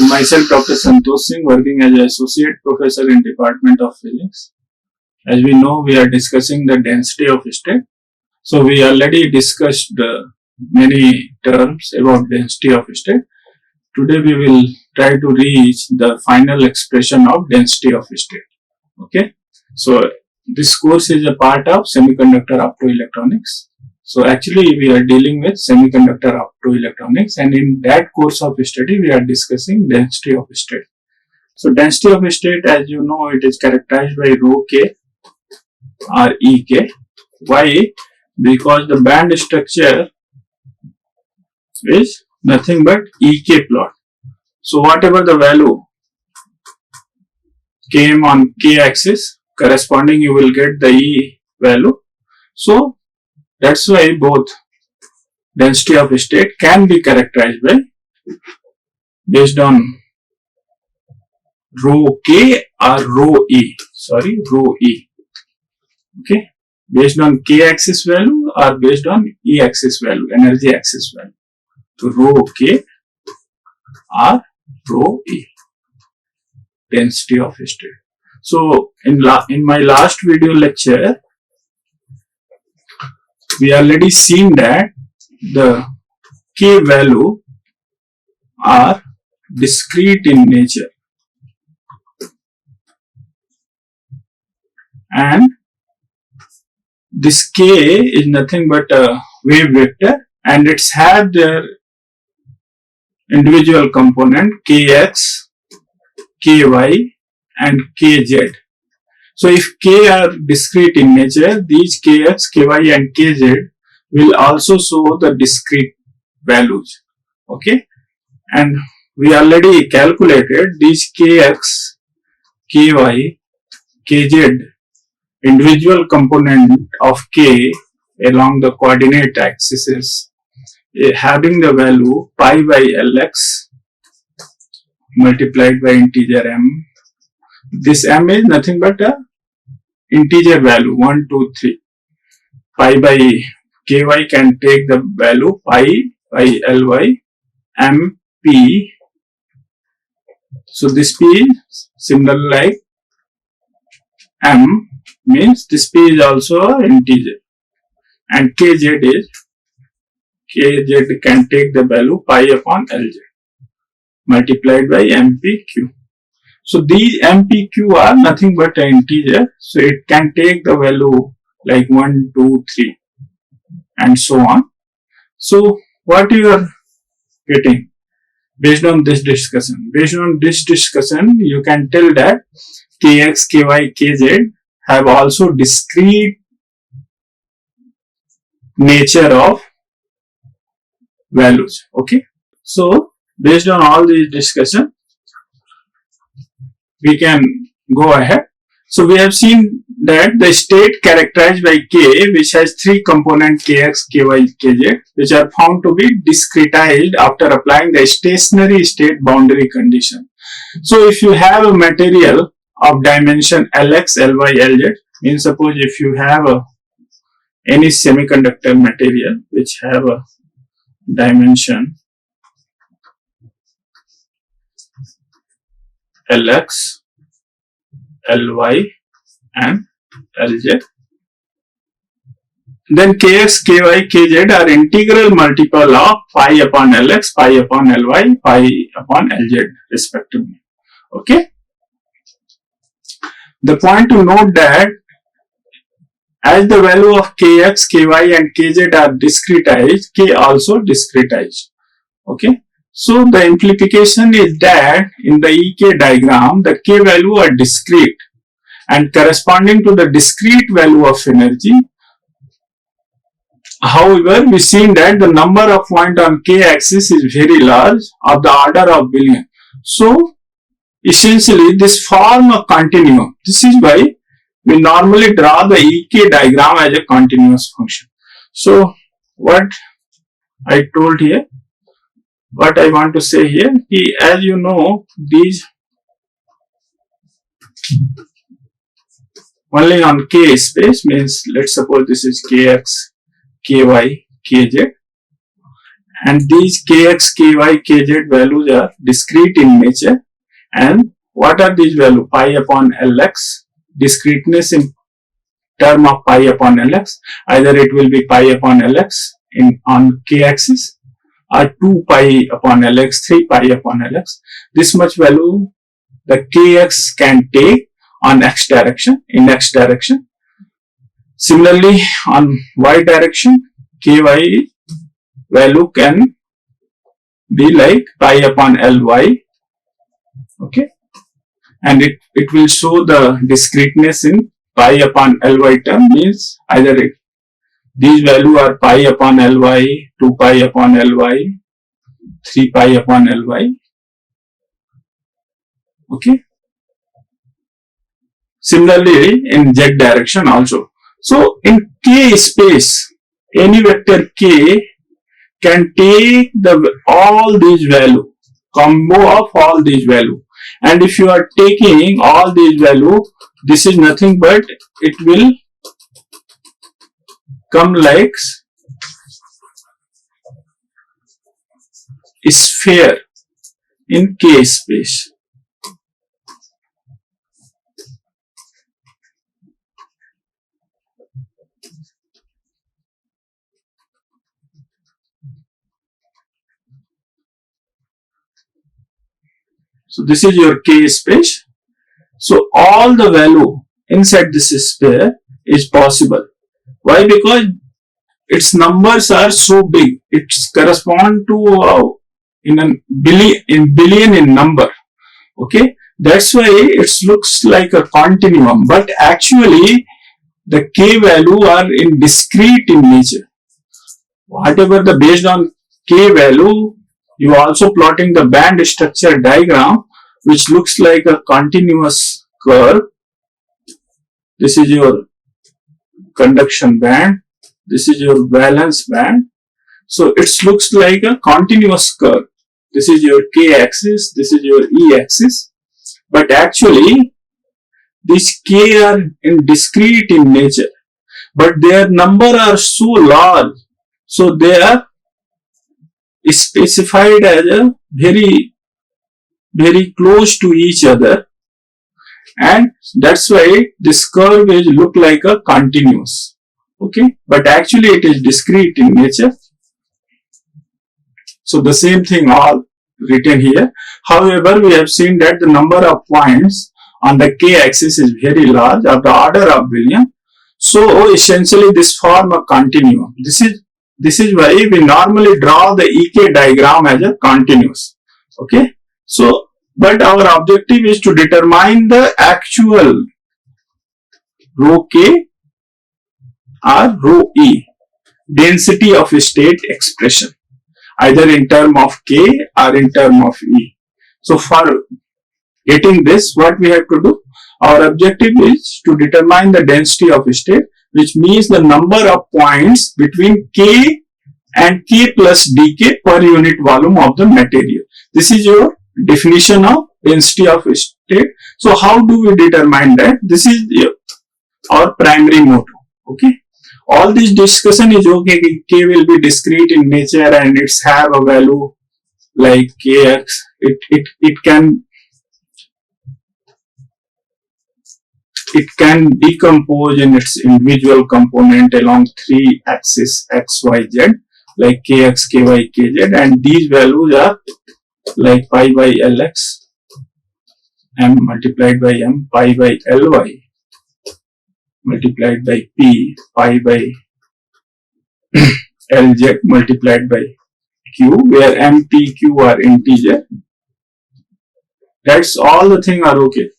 Myself, Dr. Santhosh Singh, working as an Associate Professor in Department of Physics. As we know, we are discussing the density of state. So we already discussed many terms about density of state. Today we will try to reach the final expression of density of state. Okay. So this course is a part of semiconductor optoelectronics. So actually we are dealing with semiconductor optoelectronics, and in that course of study we are discussing density of state. So density of state, as you know, it is characterized by rho k or Ek. Why? Because the band structure is nothing but Ek plot. So whatever the value came on k axis, corresponding you will get the E value. So that's why both density of state can be characterized by based on rho k or rho E. Rho E. Okay, based on k axis value or based on E axis value, energy axis value. So rho k or rho E, density of state. So in my last video lecture, we already seen that the k value are discrete in nature, and this k is nothing but a wave vector, and it's have their individual component kx, ky and kz. So if k are discrete in nature, these kx, ky and kz will also show the discrete values. Okay, and we already calculated these kx, ky, kz individual component of k along the coordinate axis having the value pi by lx multiplied by integer m. This m is nothing but a integer value 1, 2, 3. Pi by ky can take the value pi by ly m p. So this p is similar like m, means this p is also an integer, and kz can take the value pi upon lz multiplied by mpq. So these mpq are nothing but an integer, so it can take the value like 1, 2, 3 and so on. So what you are getting based on this discussion? Based on this discussion, you can tell that kx, ky, kz have also discrete nature of values. Okay. So based on all these discussion, we can go ahead. So we have seen that the state characterized by k, which has three components kx, ky, kz, which are found to be discretized after applying the stationary state boundary condition. So if you have a material of dimension lx, ly, lz, means suppose if you have any semiconductor material which have a dimension lx, ly and lz, then kx, ky, kz are integral multiple of pi upon lx, pi upon ly, pi upon lz respectively. Okay. The point to note that as the value of kx, ky and kz are discretized, k also discretized. Okay. So the implication is that in the Ek diagram, the k value are discrete, and corresponding to the discrete value of energy. However, we seen that the number of points on k axis is very large, of the order of billion. So essentially this form a continuum. This is why we normally draw the Ek diagram as a continuous function. So what I told here, what I want to say here, as you know, these only on K space, means let's suppose this is Kx, Ky, Kz, and these Kx, Ky, Kz values are discrete in nature. And what are these values? Pi upon Lx, discreteness in term of pi upon Lx. Either it will be pi upon Lx on K axis, or 2 pi upon Lx, 3 pi upon Lx. This much value the Kx can take on x direction, in x direction. Similarly, on y direction, Ky value can be like pi upon Ly, okay, and it will show the discreteness in pi upon Ly term, means either these values are pi upon Ly, 2 pi upon Ly, 3 pi upon Ly, okay. Similarly, in z direction also. So, in K space, any vector K can take all these values, combo of all these values. And if you are taking all these values, this is nothing but it will come like a sphere in K space. So this is your K space. So all the value inside this sphere is possible. Why? Because its numbers are so big. It corresponds to in billion in number. Okay, that's why it looks like a continuum. But actually, the K value are in discrete in nature. Whatever the based on K value, you are also plotting the band structure diagram, which looks like a continuous curve. This is your conduction band. This is your valence band. So it looks like a continuous curve. This is your K axis. This is your E axis. But actually, these K are in discrete in nature. But their number are so large. So they are specified as a very close to each other, and that's why this curve is look like a continuous, okay, but actually it is discrete in nature. So the same thing all written here. However, we have seen that the number of points on the K axis is very large, of the order of billion. So essentially this form a continuum. This is why we normally draw the EK diagram as a continuous, okay. So, but our objective is to determine the actual rho K or rho E, density of state expression, either in term of K or in term of E. So, for getting this, what we have to do? Our objective is to determine the density of state, which means the number of points between K and K plus dk per unit volume of the material. This is your definition of density of state. So how do we determine that? This is our primary motto, okay. All this discussion is okay, K will be discrete in nature and it's have a value like Kx. It can decompose in its individual component along 3 axes x, y, z, like Kx, Ky, Kz, and these values are like pi by Lx, m multiplied by m, pi by Ly multiplied by p, pi by Lz multiplied by q, where m, p, q are integer. That's all the thing are okay.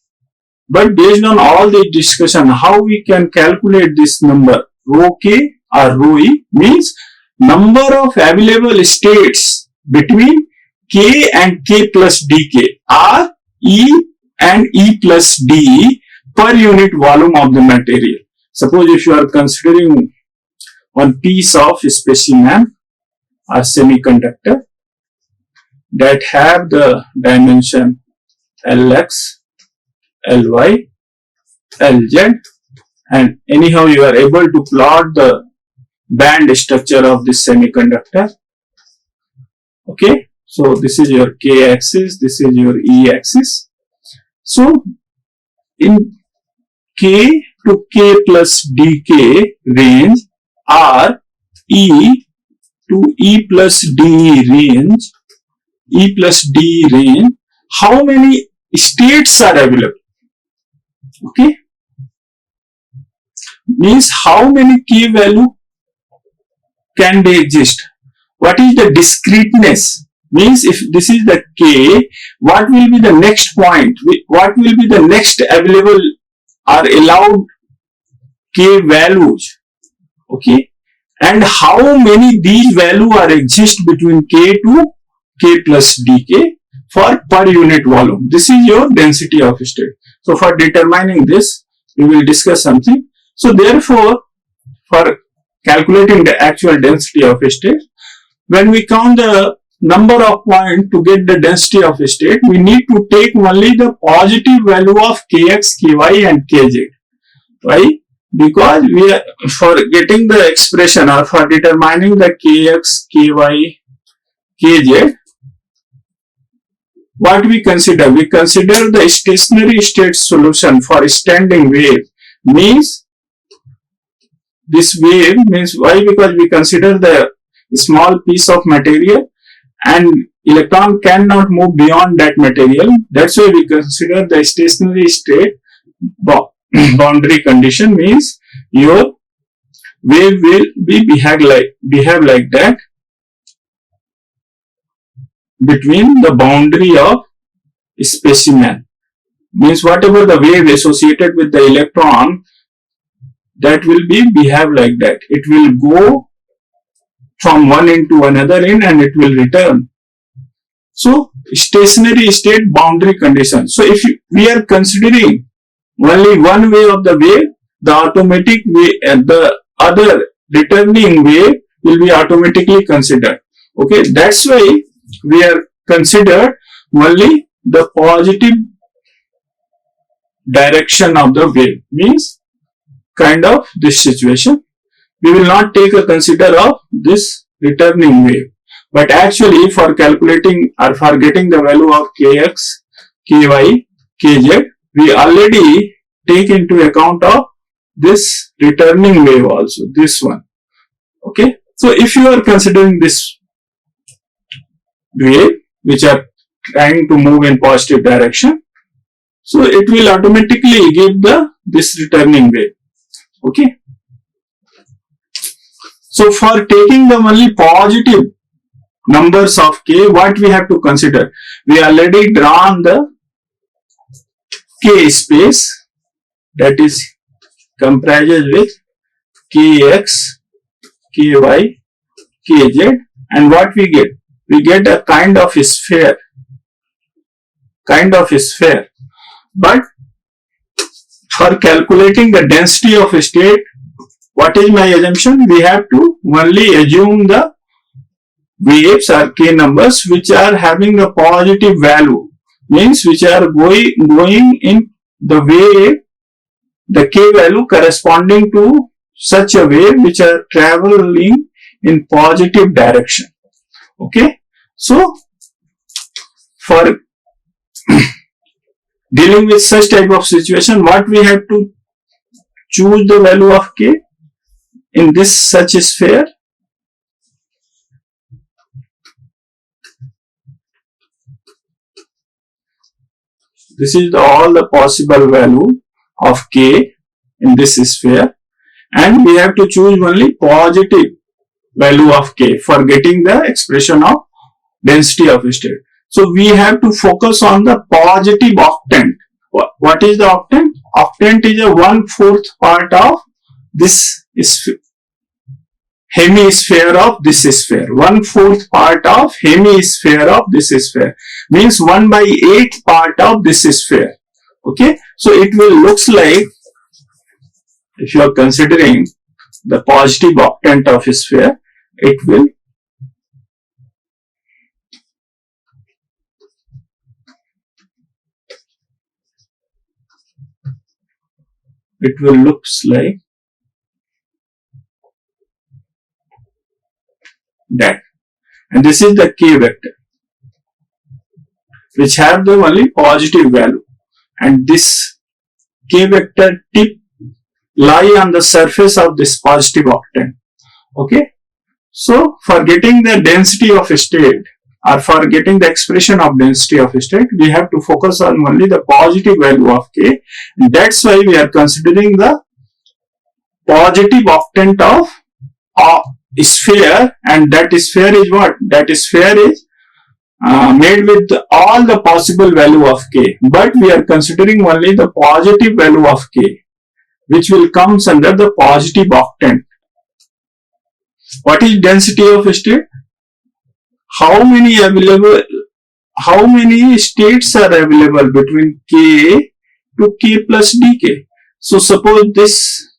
But based on all the discussion, how we can calculate this number, rho K or rho E, means number of available states between K and K plus dk or E and E plus d per unit volume of the material. Suppose if you are considering one piece of specimen or semiconductor that have the dimension Lx, Ly, Lz, And anyhow, you are able to plot the band structure of this semiconductor. Okay, so this is your K axis, this is your E axis. So in K to K plus dk range, or E to E plus D range, how many states are available? Okay, means how many K value can they exist? What is the discreteness? Means if this is the K, what will be the next point? What will be the next available or allowed K values? Okay, and how many these value are exist between K to K plus dk for per unit volume. This is your density of state. So for determining this, we will discuss something. So therefore, for calculating the actual density of a state, when we count the number of points to get the density of a state, we need to take only the positive value of kx, ky and kz. Why? Because we are, for getting the expression or for determining the kx, ky, kz, what we consider? We consider the stationary state solution for standing wave. Means this wave means why? Because we consider the small piece of material and electron cannot move beyond that material. That's why we consider the stationary state boundary condition. Means your wave will behave like that between the boundary of specimen. Means whatever the wave associated with the electron, that will behave like that. It will go from one end to another end and it will return. So stationary state boundary condition. So if we are considering only one way of the wave, the automatic way and the other returning wave will be automatically considered. Okay, that's why we are considered only the positive direction of the wave. Means kind of this situation. We will not take a consider of this returning wave. But actually for calculating or for getting the value of kx, ky, kz, we already take into account of this returning wave also, this one. Okay, so if you are considering this wave which are trying to move in positive direction, so it will automatically give this returning wave. Okay, so for taking the only positive numbers of k, what we have to consider? We already drawn the k space, that is comprises with kx, ky, kz, and what we get? We get a kind of sphere. But for calculating the density of a state, what is my assumption? We have to only assume the waves or k numbers which are having a positive value. Means which are going in the way, the k value corresponding to such a wave which are traveling in positive direction. Okay, so for dealing with such type of situation, what we have to choose the value of k in this such a sphere. This is all the possible value of k in this sphere, and we have to choose only positive value of k for getting the expression of density of state. So we have to focus on the positive octant. What is the octant? Octant is a 1/4 part of this hemisphere of this sphere. 1/4 part of hemisphere of this sphere means 1/8 part of this sphere. Okay, so it will looks like, if you are considering the positive octant of a sphere, it will it will looks like that. And this is the k vector, which have the only positive value. And this k vector tip lie on the surface of this positive octant. Okay. So for getting the density of a state, or for getting the expression of density of a state, we have to focus on only the positive value of k. And that's why we are considering the positive octant of a sphere, and that sphere is what? That sphere is made with all the possible value of k, but we are considering only the positive value of k, which will comes under the positive octant. What is density of a state? How many states are available between k to k plus dk? So suppose this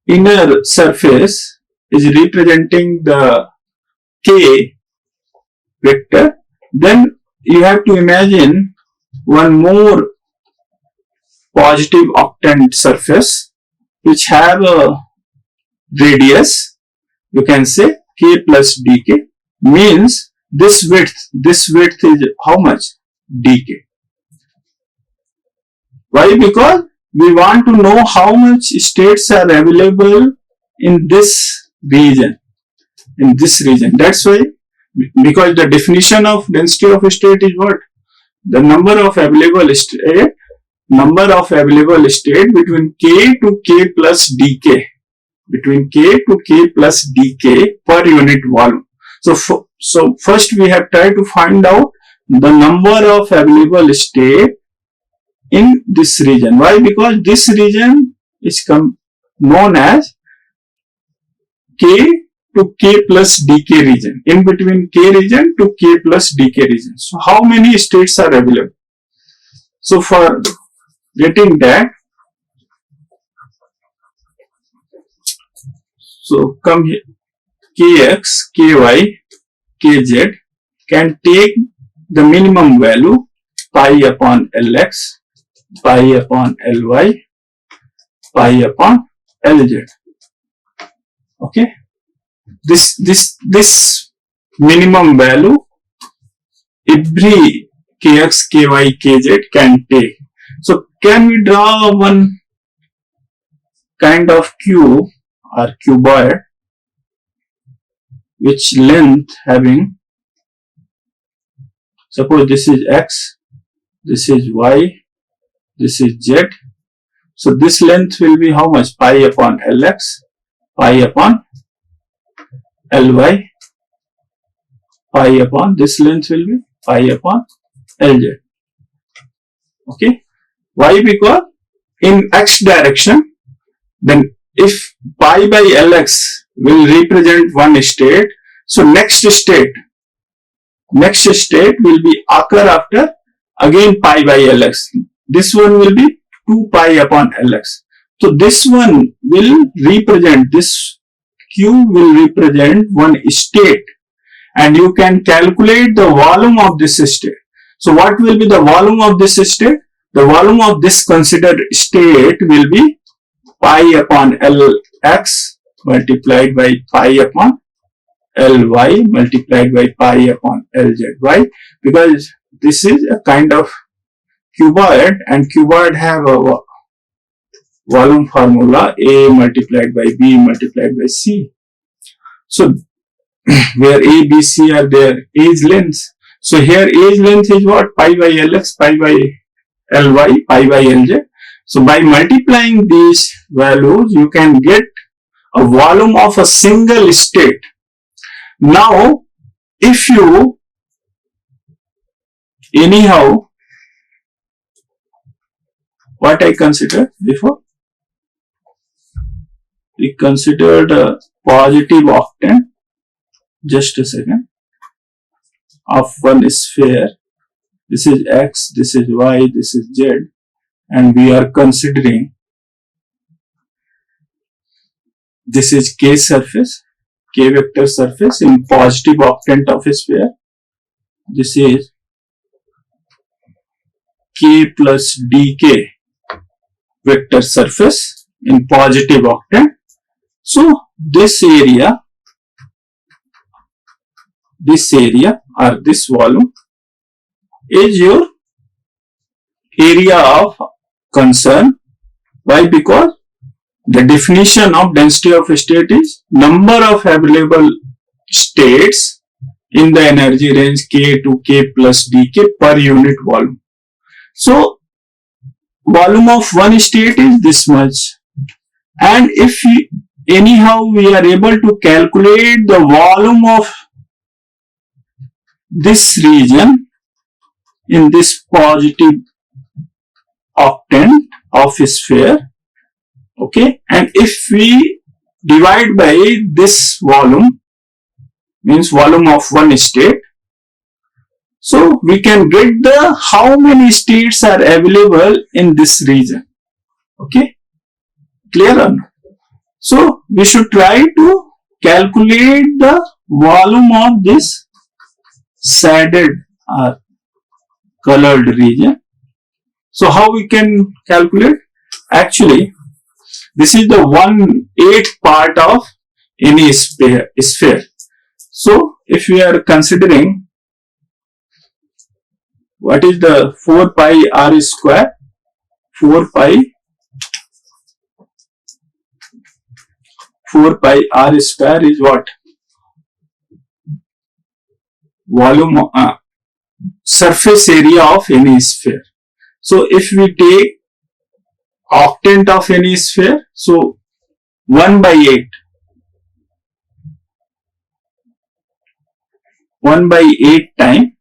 inner surface is representing the k vector, then you have to imagine one more positive octant surface which have a radius, you can say k plus dk, means this width is how much? Dk. Why? Because we want to know how much states are available in this region. That's why, because the definition of density of a state is what? The number of available state between k to k plus dk. Between k to k plus dk per unit volume. So first we have tried to find out the number of available state in this region. Why? Because this region is known as k to k plus dk region. In between k region to k plus dk region. So how many states are available? So for getting that, so come here, kx, ky, kz can take the minimum value pi upon lx, pi upon ly, pi upon lz. Okay, this minimum value every kx, ky, kz can take. So can we draw one kind of cube or cuboid which length having, suppose this is x, this is y, this is z. So this length will be how much? Pi upon lx, pi upon ly, pi upon, this length will be pi upon lz. Okay. Why? Because in x direction, then if pi by lx will represent one state, so next state will be occur after again pi by lx. This one will be 2 pi upon lx. So this one will represent, this cube will represent one state, and you can calculate the volume of this state. So what will be the volume of this state? The volume of this considered state will be pi upon lx multiplied by pi upon ly multiplied by pi upon lz. Why? Because this is a kind of cuboid, and cuboid have a volume formula A multiplied by B multiplied by C. So where A, B, C are their edge lengths. So here edge length is what? Pi by lx, pi by ly, pi by lz. So by multiplying these values, you can get a volume of a single state. Now, if you anyhow, what I considered before, we considered a positive octant, just a second, of one sphere. This is x, this is y, this is z, and we are considering this is k surface, k vector surface in positive octant of a sphere. This is k plus dk vector surface in positive octant. So this area or this volume is your area of concern. Why? Because the definition of density of state is number of available states in the energy range K to K plus dk per unit volume. So volume of one state is this much, and if we are able to calculate the volume of this region in this positive octant of sphere, okay, and if we divide by this volume, means volume of one state, so we can get the how many states are available in this region. Okay, clear or not? So we should try to calculate the volume of this shaded or colored region. So how we can calculate? Actually, this is the 1/8 part of any sphere. So if we are considering what is the 4 pi r square, 4 pi r square is what? Volume, surface area of any sphere. So if we take octant of any sphere, so 1/8 time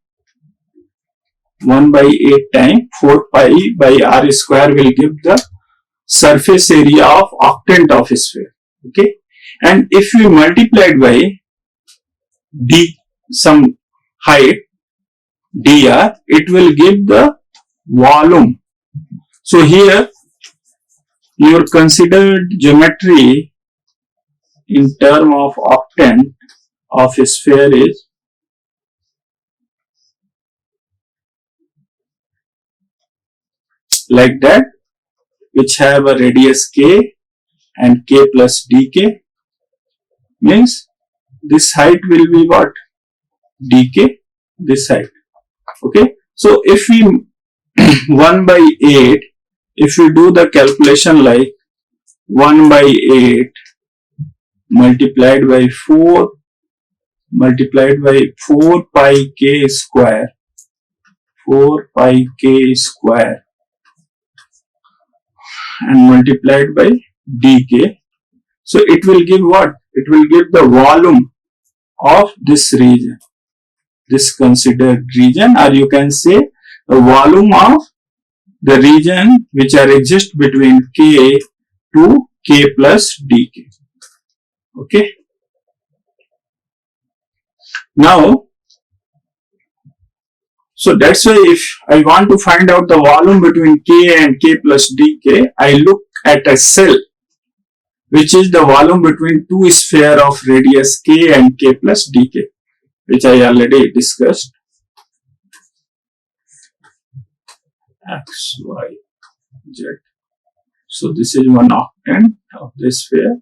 4 pi by r square will give the surface area of octant of a sphere. Okay, and if we multiply it by d, some height dr, it will give the volume. So here your considered geometry in term of octant of a sphere is like that, which have a radius k and k plus dk, means this height will be what? Dk, this height. Okay, so if we 1/8, if we do the calculation like 1/8 multiplied by 4 pi k square, 4 pi k square, and multiplied by dk, so it will give what? It will give the volume of this region, this considered region, or you can say the volume of the region which are exist between k to k plus dk. Okay, now so that's why if I want to find out the volume between k and k plus dk, I look at a cell which is the volume between two sphere of radius k and k plus dk, which I already discussed. X, Y, Z. So this is one octant of this sphere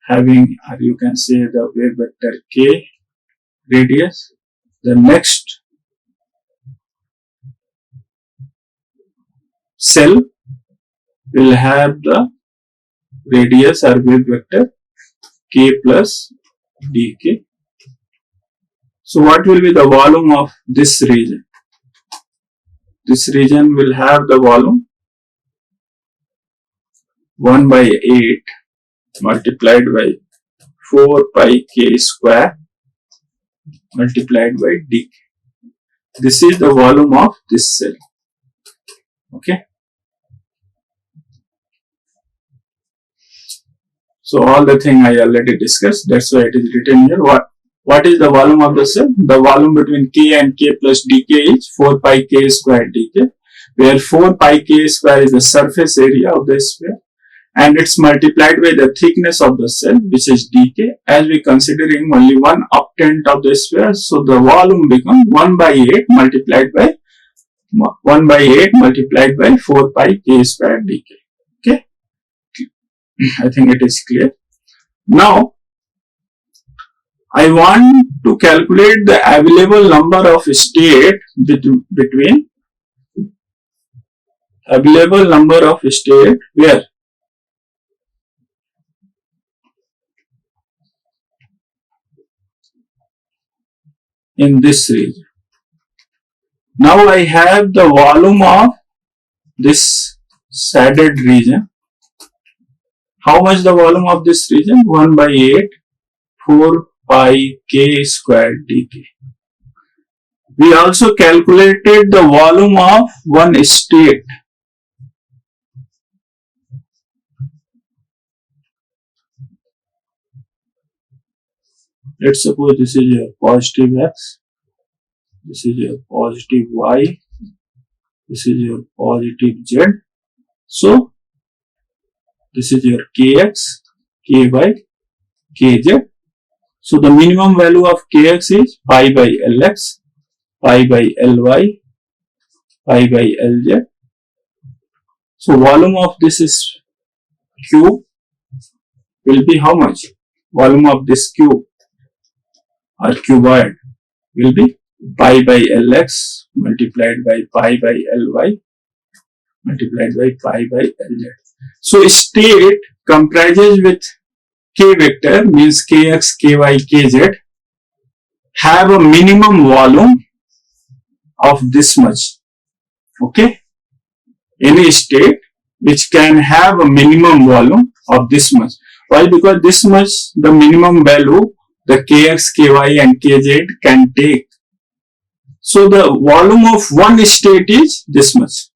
having, or you can say the wave vector k radius. The next cell will have the radius or wave vector k plus dk. So what will be the volume of this region? This region will have the volume 1/8 multiplied by 4 pi k square multiplied by dk. This is the volume of this cell. Okay. So all the thing I already discussed. That's why it is written here. What is the volume of the cell? The volume between k and k plus dk is 4 pi k square dk, where 4 pi k square is the surface area of the sphere, and it's multiplied by the thickness of the cell, which is dk. As we considering only one octant of the sphere, so the volume becomes 1/8 multiplied by 4 pi k square dk. I think it is clear. Now, I want to calculate the available number of state between available number of state where in this region. Now I have the volume of this shaded region. How much the volume of this region? 1 by 8 4 pi k square dk. We also calculated the volume of one state. Let's suppose this is your positive x, this is your positive y, this is your positive z. So this is your kx, ky, kz. So the minimum value of kx is pi by lx, pi by ly, pi by lz. So volume of this is cube will be how much? Volume of this cube or cuboid will be pi by lx multiplied by pi by ly multiplied by pi by lz. So state comprises with k vector means kx, ky, kz have a minimum volume of this much. Okay, any state which can have a minimum volume of this much. Why? Because this much the minimum value the kx, ky and kz can take. So the volume of one state is this much.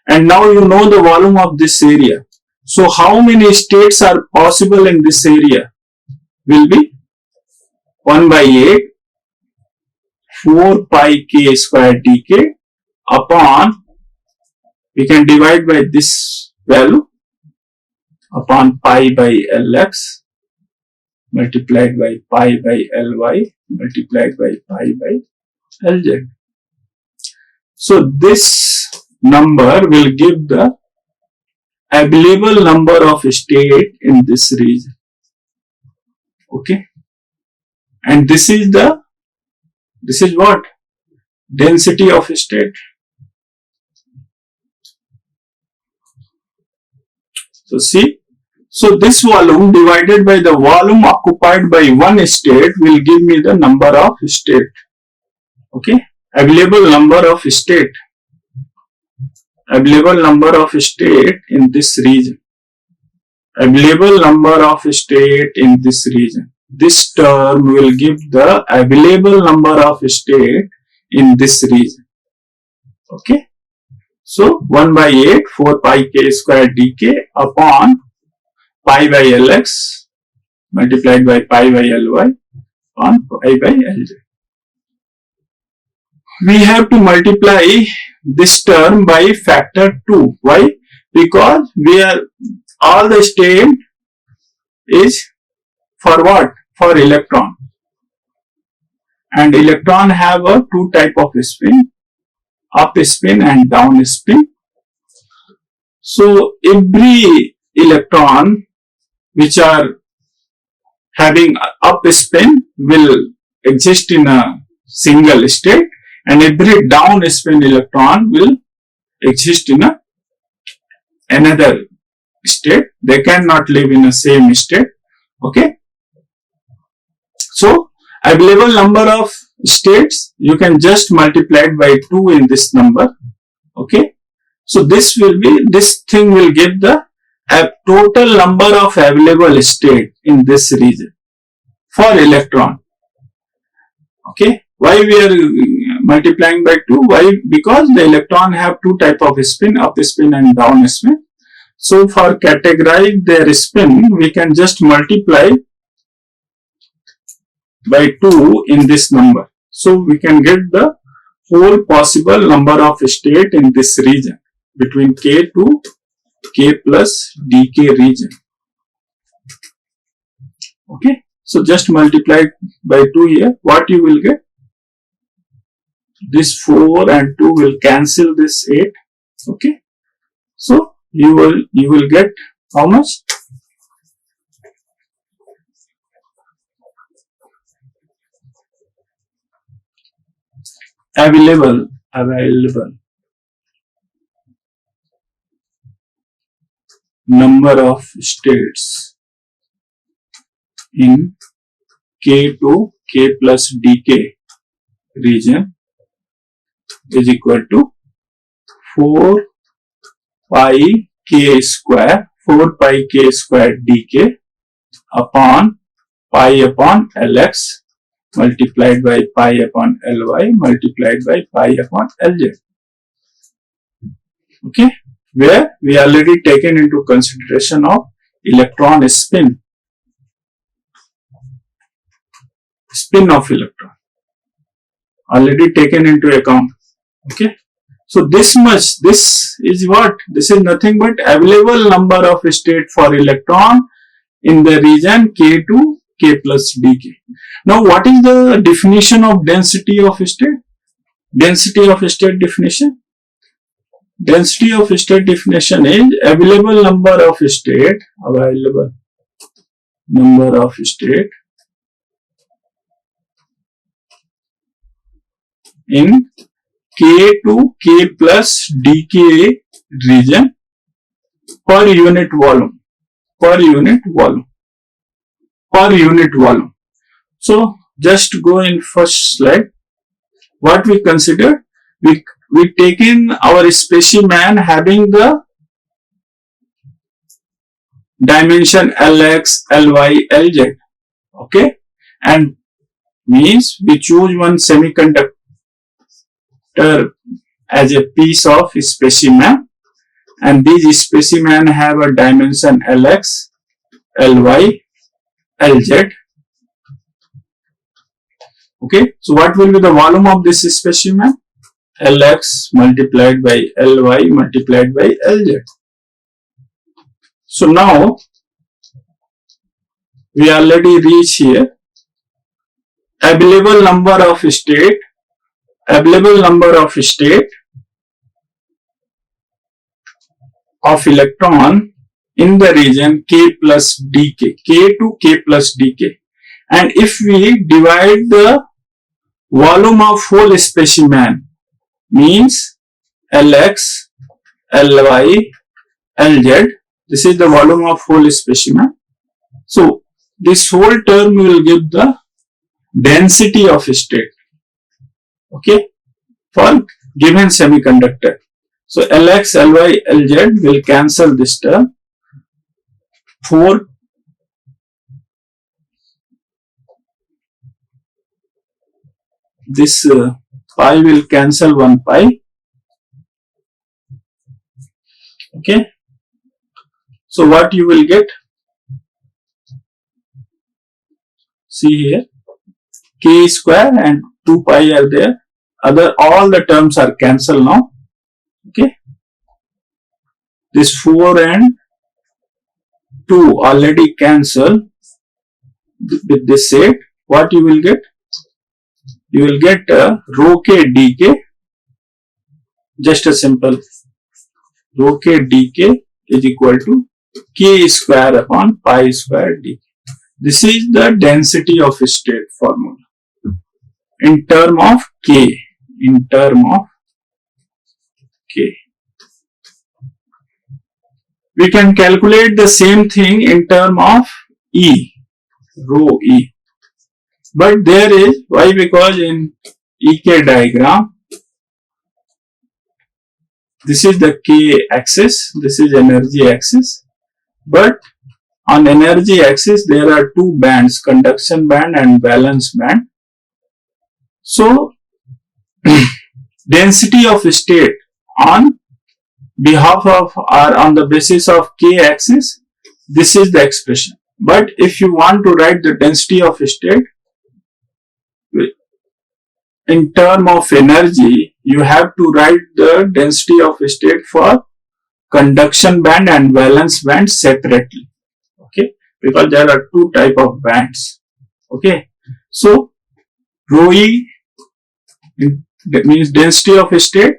And now you know the volume of this area. So how many states are possible in this area? Will be 1 by 8 4 pi k square dk upon, we can divide by this value, upon pi by lx multiplied by pi by ly multiplied by pi by lz. So this number will give the available number of state in this region. Okay, and this is what? Density of state. So see, so this volume divided by the volume occupied by one state will give me the number of state. Okay, available number of state. Available number of state in this region. Available number of state in this region. This term will give the available number of state in this region. Okay. So 1 by 8 4 pi k square dk upon pi by lx multiplied by pi by ly upon pi by lz. We have to multiply this term by factor 2. Why? Because we are all the state is for what? For electron. And electron have a two type of spin, up spin and down spin. So every electron which are having up spin will exist in a single state, and every down spin electron will exist in another state. They cannot live in the same state. Okay. So available number of states you can just multiply it by 2 in this number. Okay. So this thing will give the total number of available state in this region for electron. Okay. Why we are multiplying by 2? Why? Because the electron have two type of spin, up spin and down spin. So for categorize their spin, we can just multiply by 2 in this number. So we can get the whole possible number of state in this region between k to k plus dk region. Okay. So just multiply by 2 here. What you will get? This 4 and 2 will cancel this 8. Okay. So you will get how much? available number of states in K to K plus dk region is equal to 4 pi k square dk upon pi upon Lx multiplied by pi upon Ly multiplied by pi upon Lz. Okay, where we already taken into consideration of electron spin of electron already taken into account. Okay, so this is what? This is nothing but available number of state for electron in the region K to K plus dk. Now, what is the definition of density of state? Density of state definition? Density of state definition is available number of state in K to K plus dk region per unit volume. So just go in first slide. What we consider, we taken our specimen having the dimension Lx, Ly, Lz. Okay, and means we choose one semiconductor as a piece of specimen, and these specimen have a dimension Lx, Ly, Lz. Okay, so what will be the volume of this specimen? Lx multiplied by Ly multiplied by Lz. So now we already reach here. Available number of state of electron in the region K plus dk, K to K plus dk. And if we divide the volume of whole specimen, means Lx, Ly, Lz, this is the volume of whole specimen. So this whole term will give the density of state, okay, for given semiconductor. So Lx, Ly, Lz will cancel this term. 4 this pi will cancel 1 pi. Okay, so what you will get? See here, k square and 2 pi are there. All the terms are cancelled now. Okay, this 4 and 2 already cancelled with this set. What you will get? You will get rho k dk, just a simple rho k dk is equal to k square upon pi square dk. This is the density of state formula in term of k. We can calculate the same thing in term of E, rho E. But there is, why? Because in EK diagram, this is the K axis, this is energy axis. But on energy axis, there are two bands, conduction band and valence band. So, density of state on behalf of or on the basis of K axis, this is the expression. But if you want to write the density of state in term of energy, you have to write the density of state for conduction band and valence band separately. Okay, because there are two type of bands. Okay, so rho E, that means density of state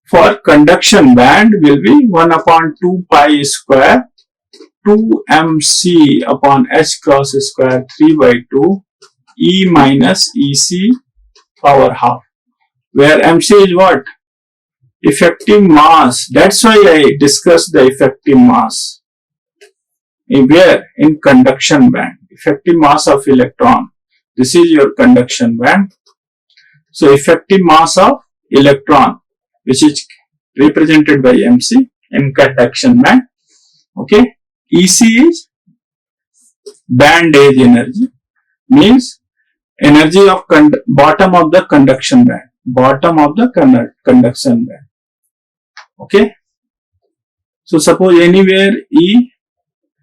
for conduction band will be 1 upon 2 pi square 2 mc upon h cross square 3 by 2 E minus EC power half, where MC is what? Effective mass. That's why I discussed the effective mass. Where? In conduction band. Effective mass of electron. This is your conduction band. So effective mass of electron, which is represented by MC in conduction band. Okay. EC is band age energy, means energy of bottom of the conduction band. Bottom of the conduction band. Okay. So suppose anywhere E,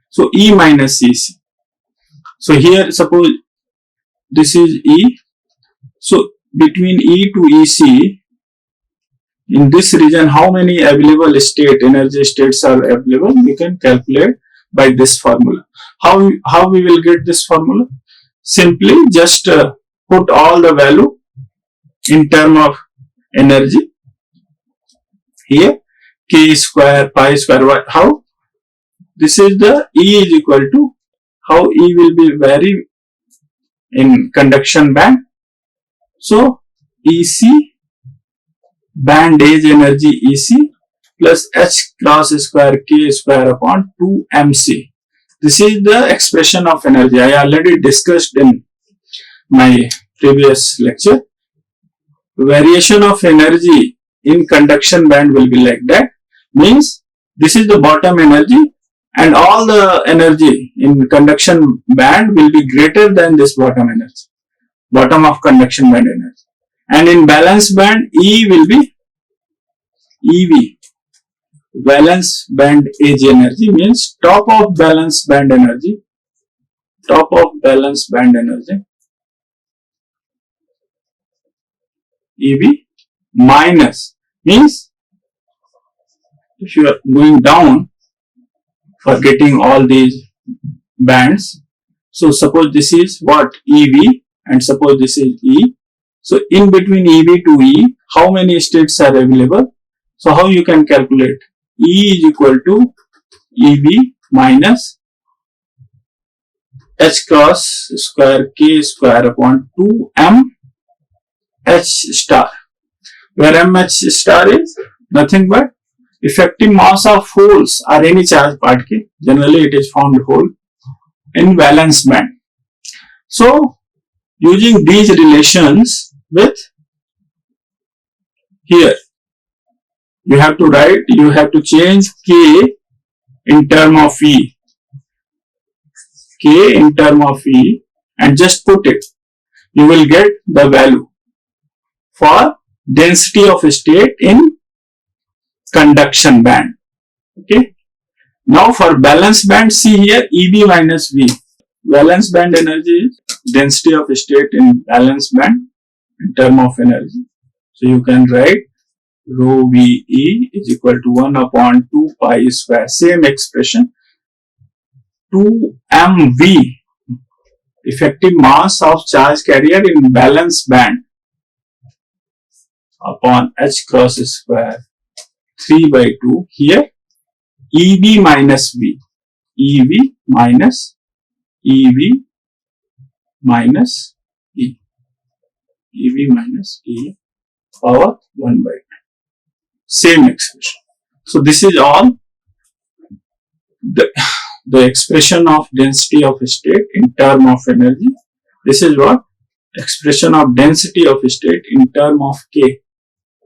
so E minus EC. So here suppose this is E. So between E to EC, in this region, how many available energy states are available? We can calculate by this formula. How we will get this formula? Simply just put all the value in term of energy here, K square, pi square. How? This is the E is equal to, how E will be vary in conduction band. So EC, band age energy EC plus H cross square K square upon 2 MC. This is the expression of energy. I already discussed in my previous lecture. Variation of energy in conduction band will be like that. Means this is the bottom energy and all the energy in conduction band will be greater than this bottom energy. Bottom of conduction band energy. And in balance band, E will be EV. Valence band age energy means top of balance band energy. Top of balance band energy. EV minus means if you are going down for getting all these bands. So suppose this is what? EV and suppose this is E. So in between EV to E, how many states are available? So how you can calculate? E is equal to EV minus H cross square K square upon 2M H star, where MH star is nothing but effective mass of holes or any charged particle. Generally it is found whole in valence band. So using these relations with here, you have to write, you have to change K in term of E. K in term of E and just put it. You will get the value for density of state in conduction band. Okay. Now for balance band, see here EB minus V. Valence band energy is density of state in balance band in term of energy. So you can write rho VE is equal to 1 upon 2 pi square. Same expression. 2 mV effective mass of charge carrier in balance band upon H cross square 3 by 2. Here EB minus V. EV minus EV minus E. EV minus E power 1 by 2. Same expression. So this is all the expression of density of state in term of energy. This is what? Expression of density of state in term of K.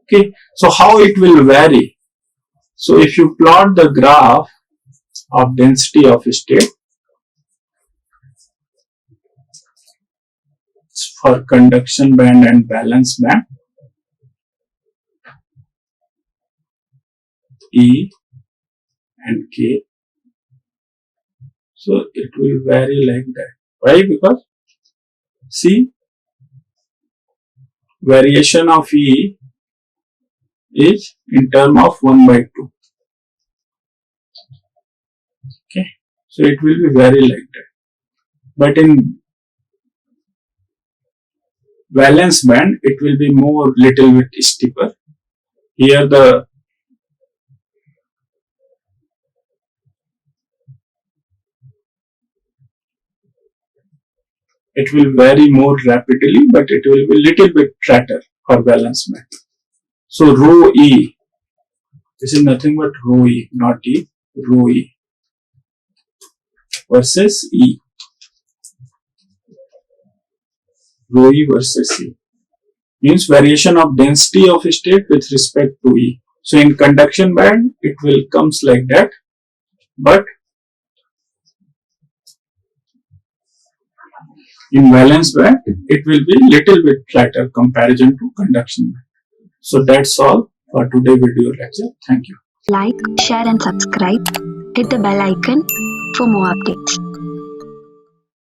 Okay. So how it will vary? So if you plot the graph of density of state for conduction band and balance band, E and K, so it will vary like that. Why? Because see, variation of E is in term of 1 by 2. Okay, so it will be vary like that. But in valence band, it will be more little bit steeper. Here it will vary more rapidly, but it will be little bit flatter for valence band. So rho E, this is nothing but rho E, not E, rho E versus E, rho E versus E means variation of density of state with respect to E. So in conduction band, it will comes like that, but in valence band, it will be little bit flatter comparison to conduction band. So that's all for today's video lecture. Thank you. Like, share and subscribe. Hit the bell icon for more updates.